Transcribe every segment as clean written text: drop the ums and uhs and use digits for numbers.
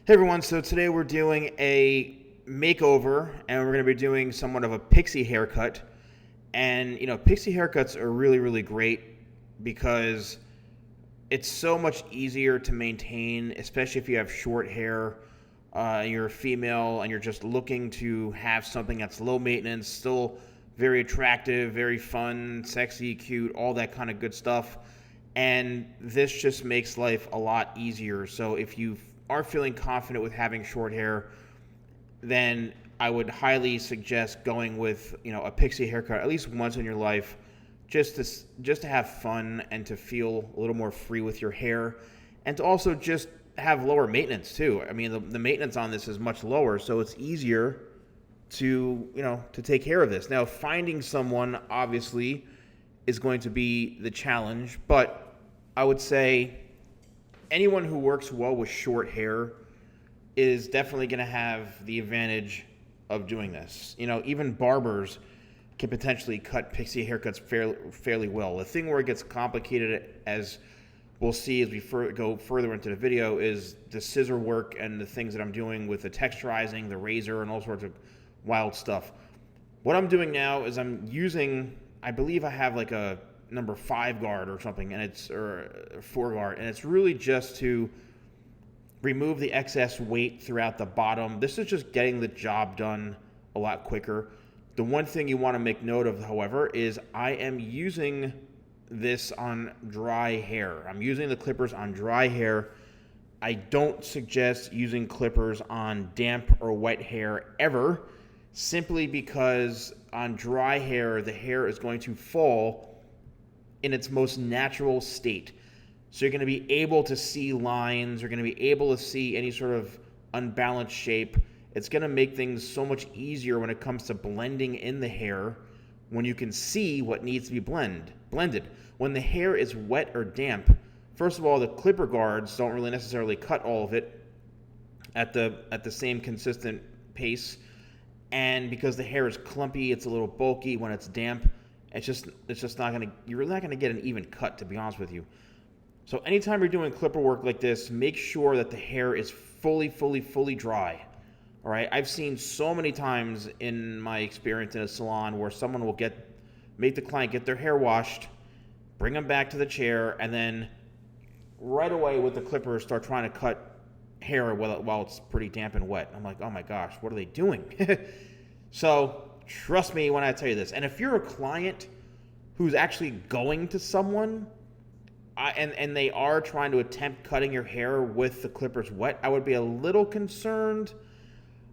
Hey everyone, so today we're doing a makeover and we're going to be doing somewhat of a pixie haircut. And pixie haircuts are really great because it's so much easier to maintain, especially if you have short hair, you're a female and you're just looking to have something that's low maintenance, still very attractive, very fun, sexy, cute, all that kind of good stuff. And this just makes life a lot easier. So if you are feeling confident with having short hair, then I would highly suggest going with a pixie haircut at least once in your life, just to have fun and to feel a little more free with your hair, and to also just have lower maintenance too. I mean, the maintenance on this is much lower, so it's easier to take care of this. Now, finding someone obviously is going to be the challenge, but I would say anyone who works well with short hair is definitely going to have the advantage of doing this. Even barbers can potentially cut pixie haircuts fairly well. The thing where it gets complicated, as we'll see as we go further into the video, is the scissor work and the things that I'm doing with the texturizing, the razor, and all sorts of wild stuff. What I'm doing now is I'm using, I believe I have like a number 5 guard or something, or a 4 guard, and it's really just to remove the excess weight throughout the bottom. This is just getting the job done a lot quicker. The one thing you want to make note of, however, is I am using this on dry hair. I'm using the clippers on dry hair. I don't suggest using clippers on damp or wet hair ever, simply because on dry hair, the hair is going to fall in its most natural state. So you're going to be able to see lines, you're going to be able to see any sort of unbalanced shape. It's going to make things so much easier when it comes to blending in the hair, when you can see what needs to be blended. When the hair is wet or damp, first of all, the clipper guards don't really necessarily cut all of it at the same consistent pace. And because the hair is clumpy, it's a little bulky when it's damp. It's just not going to, you're really not going to get an even cut, to be honest with you. So anytime you're doing clipper work like this, make sure that the hair is fully dry. All right. I've seen so many times in my experience in a salon where someone will make the client get their hair washed, bring them back to the chair, and then right away with the clippers start trying to cut hair while it's pretty damp and wet. I'm like, oh my gosh, what are they doing? So trust me when I tell you this. And if you're a client who's actually going to someone and they are trying to attempt cutting your hair with the clippers wet, I would be a little concerned.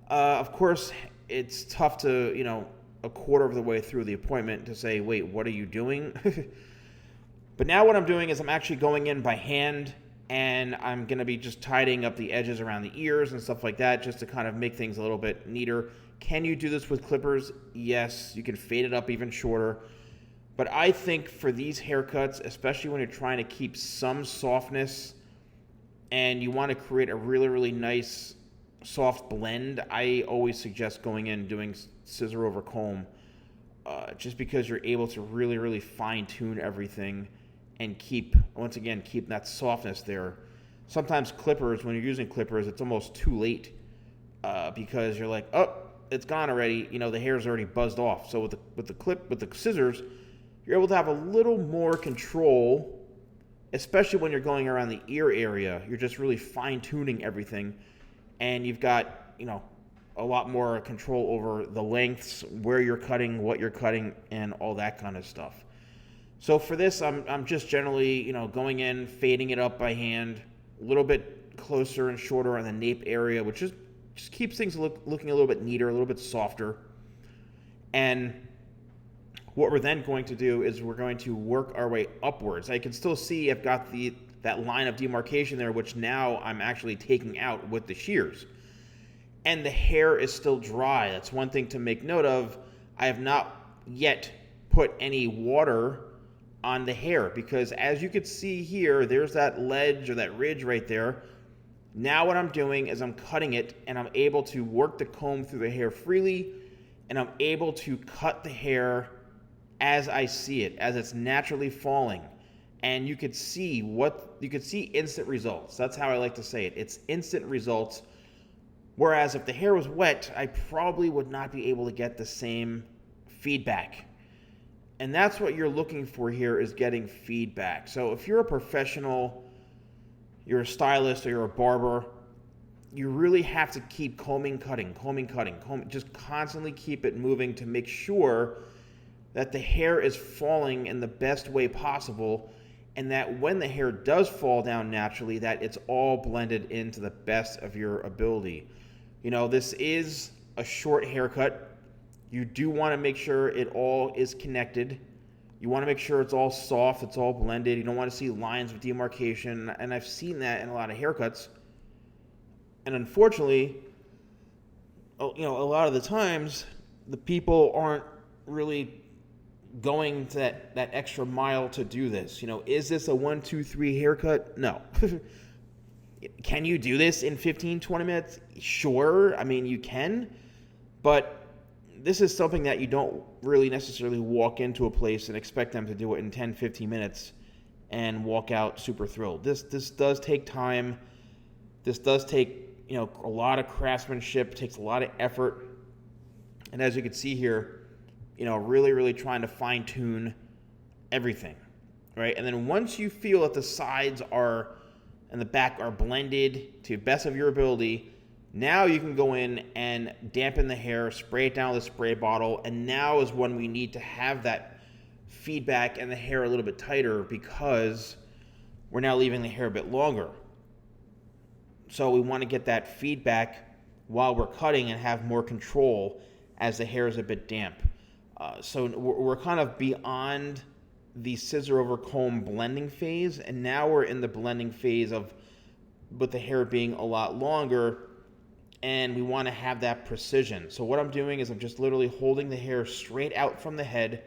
Of course, it's tough to, a quarter of the way through the appointment to say, wait, what are you doing? But now what I'm doing is I'm actually going in by hand, and I'm going to be just tidying up the edges around the ears and stuff like that, just to kind of make things a little bit neater. Can you do this with clippers? Yes, you can fade it up even shorter. But I think for these haircuts, especially when you're trying to keep some softness and you want to create a really nice soft blend, I always suggest going in and doing scissor-over-comb, just because you're able to really fine-tune everything and keep that softness there. Sometimes clippers, when you're using clippers, it's almost too late because you're like, oh, it's gone already. The hair's already buzzed off. So with the scissors, you're able to have a little more control, especially when you're going around the ear area. You're just really fine-tuning everything, and you've got, a lot more control over the lengths, where you're cutting, what you're cutting, and all that kind of stuff. So for this, I'm just generally, going in, fading it up by hand, a little bit closer and shorter on the nape area, which just keeps things looking a little bit neater, a little bit softer. And what we're then going to do is we're going to work our way upwards. I can still see I've got that line of demarcation there, which now I'm actually taking out with the shears. And the hair is still dry. That's one thing to make note of. I have not yet put any water on the hair because, as you can see here, there's that ledge or that ridge right there. Now what I'm doing is I'm cutting it, and I'm able to work the comb through the hair freely, and I'm able to cut the hair as I see it, as it's naturally falling. And you could see instant results. That's how I like to say it. It's instant results. Whereas if the hair was wet, I probably would not be able to get the same feedback. And that's what you're looking for here, is getting feedback. So if you're a professional, you're a stylist, or you're a barber, you really have to keep combing, just constantly keep it moving to make sure that the hair is falling in the best way possible, and that when the hair does fall down naturally, that it's all blended into the best of your ability. You know, this is a short haircut. You do want to make sure it all is connected. You want to make sure it's all soft, it's all blended. You don't want to see lines of demarcation, and I've seen that in a lot of haircuts. And unfortunately, you know, a lot of the times, the people aren't really going to that extra mile to do this. You know, is this a 1, 2, 3 haircut? No. Can you do this in 15, 20 minutes? Sure. I mean, you can, but this is something that you don't really necessarily walk into a place and expect them to do it in 10, 15 minutes and walk out super thrilled. This does take time. This does take, you know, a lot of craftsmanship, takes a lot of effort. And as you can see here, you know, really, really trying to fine tune everything, right? And then once you feel that the sides are and the back are blended to the best of your ability, now you can go in and dampen the hair, spray it down with a spray bottle, and now is when we need to have that feedback and the hair a little bit tighter, because we're now leaving the hair a bit longer. So we want to get that feedback while we're cutting and have more control as the hair is a bit damp. So we're kind of beyond the scissor-over-comb blending phase, and now we're in the blending phase of with the hair being a lot longer, and we want to have that precision. So what I'm doing is I'm just literally holding the hair straight out from the head,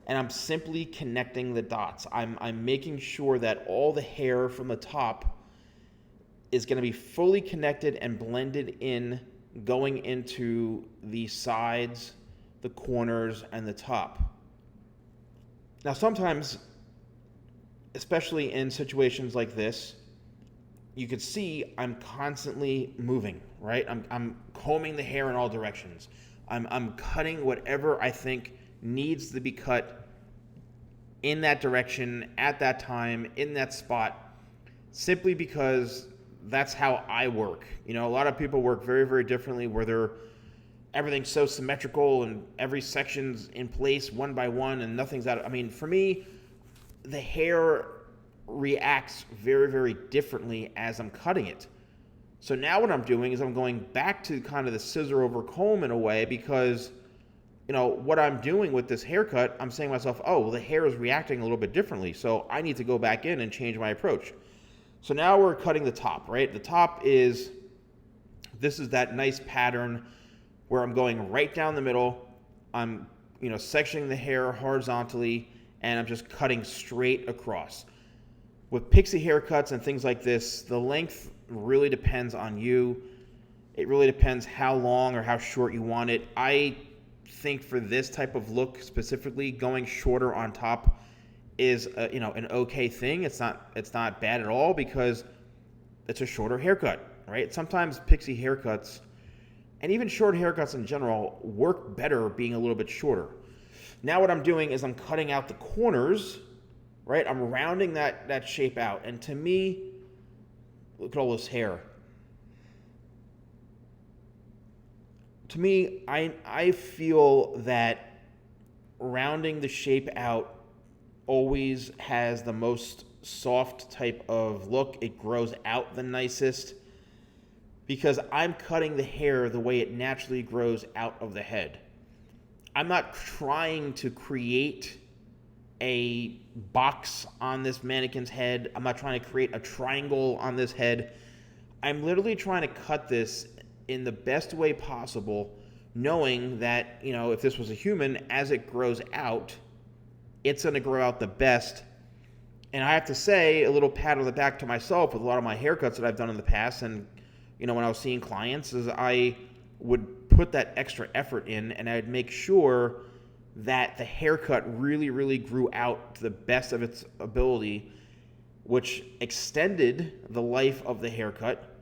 and I'm simply connecting the dots. I'm making sure that all the hair from the top is going to be fully connected and blended in, going into the sides, the corners, and the top. Now, sometimes, especially in situations like this, you could see I'm constantly moving, right? I'm combing the hair in all directions. I'm cutting whatever I think needs to be cut in that direction, at that time, in that spot, simply because that's how I work. You know, a lot of people work very, very differently, where everything's so symmetrical and every section's in place one by one and nothing's out. I mean, for me, the hair reacts very, very differently as I'm cutting it. So now what I'm doing is I'm going back to kind of the scissor over comb in a way, because, you know, what I'm doing with this haircut, I'm saying to myself, oh, well, the hair is reacting a little bit differently, so I need to go back in and change my approach. So now we're cutting the top, right? The top is, this is that nice pattern where I'm going right down the middle. I'm, you know, sectioning the hair horizontally, and I'm just cutting straight across. With pixie haircuts and things like this, the length really depends on you. It really depends how long or how short you want it. I think for this type of look specifically, going shorter on top is you know, an okay thing. It's not bad at all, because it's a shorter haircut, right? Sometimes pixie haircuts, and even short haircuts in general, work better being a little bit shorter. Now what I'm doing is I'm cutting out the corners, right? I'm rounding that shape out. And to me, look at all this hair. To me, I feel that rounding the shape out always has the most soft type of look. It grows out the nicest, because I'm cutting the hair the way it naturally grows out of the head. I'm not trying to create a box on this mannequin's head. I'm not trying to create a triangle on this head. I'm literally trying to cut this in the best way possible, knowing that, you know, if this was a human, as it grows out, it's going to grow out the best. And I have to say, a little pat on the back to myself with a lot of my haircuts that I've done in the past, and, you know, when I was seeing clients, is I would put that extra effort in, and I'd make sure that the haircut really, really grew out to the best of its ability, which extended the life of the haircut,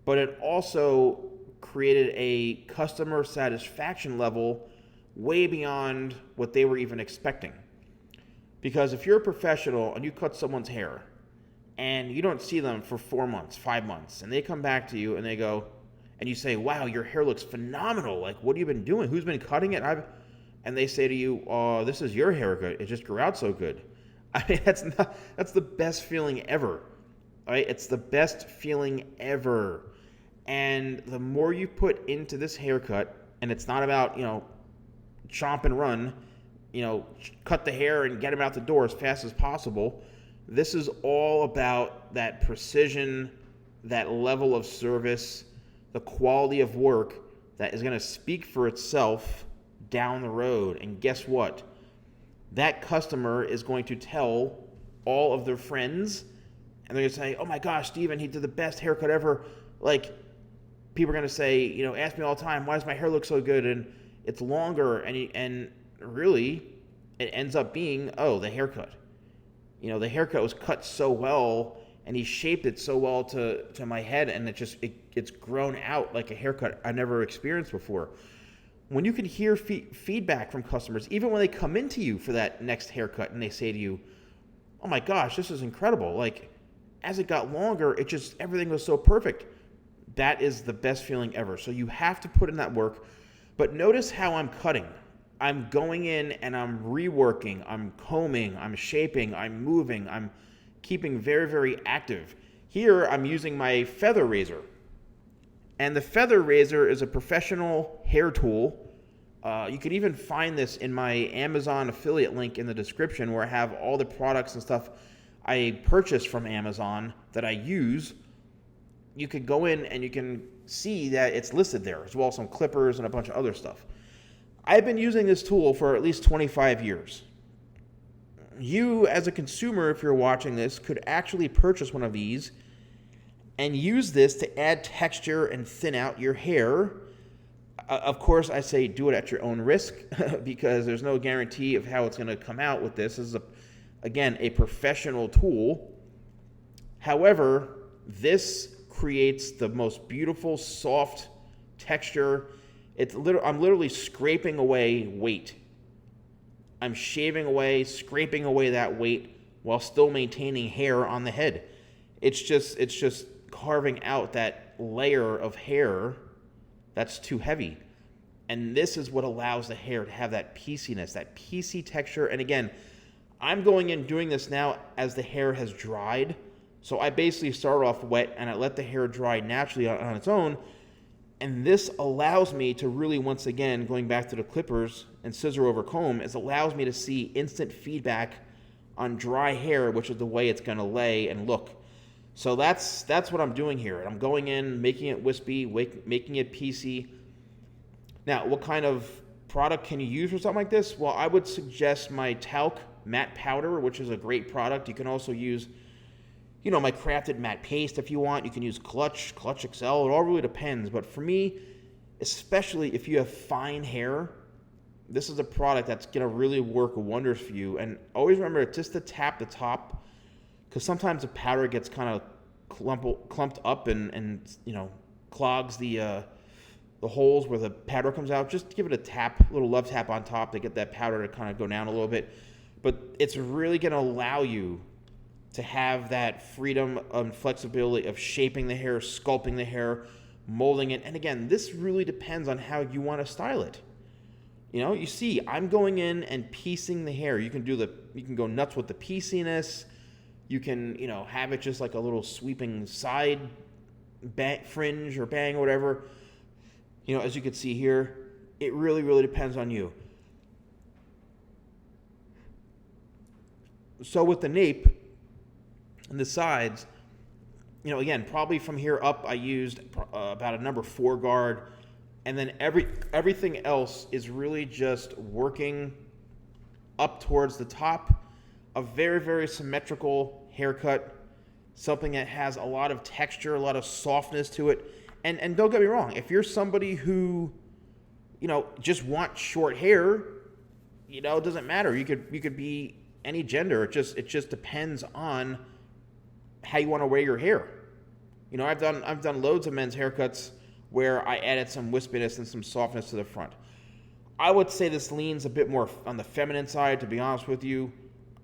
but it also created a customer satisfaction level way beyond what they were even expecting. Because if you're a professional and you cut someone's hair and you don't see them for 4 months, 5 months, and they come back to you and they go, and you say, wow, your hair looks phenomenal. Like, what have you been doing? Who's been cutting it? And they say to you, oh, this is your haircut. It just grew out so good. I mean, that's the best feeling ever. All right? It's the best feeling ever. And the more you put into this haircut, and it's not about, chomp and run, cut the hair and get them out the door as fast as possible. This is all about that precision, that level of service, the quality of work that is going to speak for itself down the road. And guess what? That customer is going to tell all of their friends, and they're going to say, oh my gosh, Steven, he did the best haircut ever. Like, people are going to say, ask me all the time, why does my hair look so good? And it's longer, and really, it ends up being, the haircut. The haircut was cut so well, and he shaped it so well to my head, and it's grown out like a haircut I never experienced before. When you can hear feedback from customers, even when they come into you for that next haircut, and they say to you, oh my gosh, this is incredible. Like, as it got longer, everything was so perfect. That is the best feeling ever. So you have to put in that work. But notice how I'm cutting. I'm going in and I'm reworking, I'm combing, I'm shaping, I'm moving, I'm keeping very, very active. Here, I'm using my feather razor. And the feather razor is a professional hair tool. You can even find this in my Amazon affiliate link in the description, where I have all the products and stuff I purchased from Amazon that I use. You could go in and you can see that it's listed there, as well as some clippers and a bunch of other stuff. I've been using this tool for at least 25 years. You, as a consumer, if you're watching this, could actually purchase one of these and use this to add texture and thin out your hair. Of course, I say do it at your own risk because there's no guarantee of how it's going to come out with this. This is, again, a professional tool. However, this creates the most beautiful, soft texture. I'm literally scraping away weight. I'm shaving away, scraping away that weight while still maintaining hair on the head. It's just carving out that layer of hair that's too heavy. And this is what allows the hair to have that pieciness, that piecey texture. And again, I'm going in doing this now as the hair has dried. So I basically start off wet and I let the hair dry naturally on its own. And this allows me to really, once again, going back to the clippers and Scissor-over-comb, it allows me to see instant feedback on dry hair, which is the way it's going to lay and look. So that's what I'm doing here. I'm going in, making it wispy, making it piecey. Now, what kind of product can you use for something like this? Well, I would suggest my talc matte powder, which is a great product. You can also use, my crafted matte paste if you want. You can use Clutch XL. It all really depends. But for me, especially if you have fine hair, this is a product that's going to really work wonders for you. And always remember just to tap the top, because sometimes the powder gets kind of clumped up and clogs the holes where the powder comes out. Just give it a tap, a little love tap on top to get that powder to kind of go down a little bit. But it's really going to allow you to have that freedom and flexibility of shaping the hair, sculpting the hair, molding it. And again, this really depends on how you want to style it. You see, I'm going in and piecing the hair. You can go nuts with the pieciness. You can, have it just like a little sweeping side fringe or bang or whatever. As you can see here, it really, really depends on you. So with the nape and the sides, again, probably from here up, I used about a number 4 guard. And then everything else is really just working up towards the top. A very, very symmetrical haircut. Something that has a lot of texture, a lot of softness to it. And don't get me wrong, if you're somebody who, just wants short hair, it doesn't matter. You could be any gender. It just depends on how you want to wear your hair. I've done loads of men's haircuts where I added some wispiness and some softness to the front. I would say this leans a bit more on the feminine side, to be honest with you,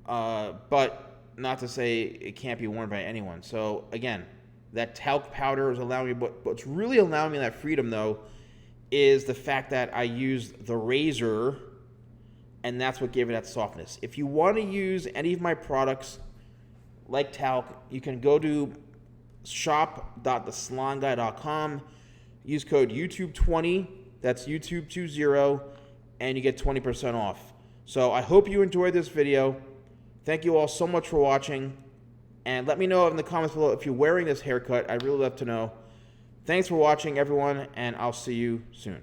but not to say it can't be worn by anyone. So again, that talc powder is allowing me, what's really allowing me that freedom though, is the fact that I used the razor, and that's what gave it that softness. If you want to use any of my products like talc, you can go to shop.thesalonguy.com, use code YouTube20, that's YouTube20, and you get 20% off. So I hope you enjoyed this video. Thank you all so much for watching, and let me know in the comments below if you're wearing this haircut. I'd really love to know. Thanks for watching, everyone, and I'll see you soon.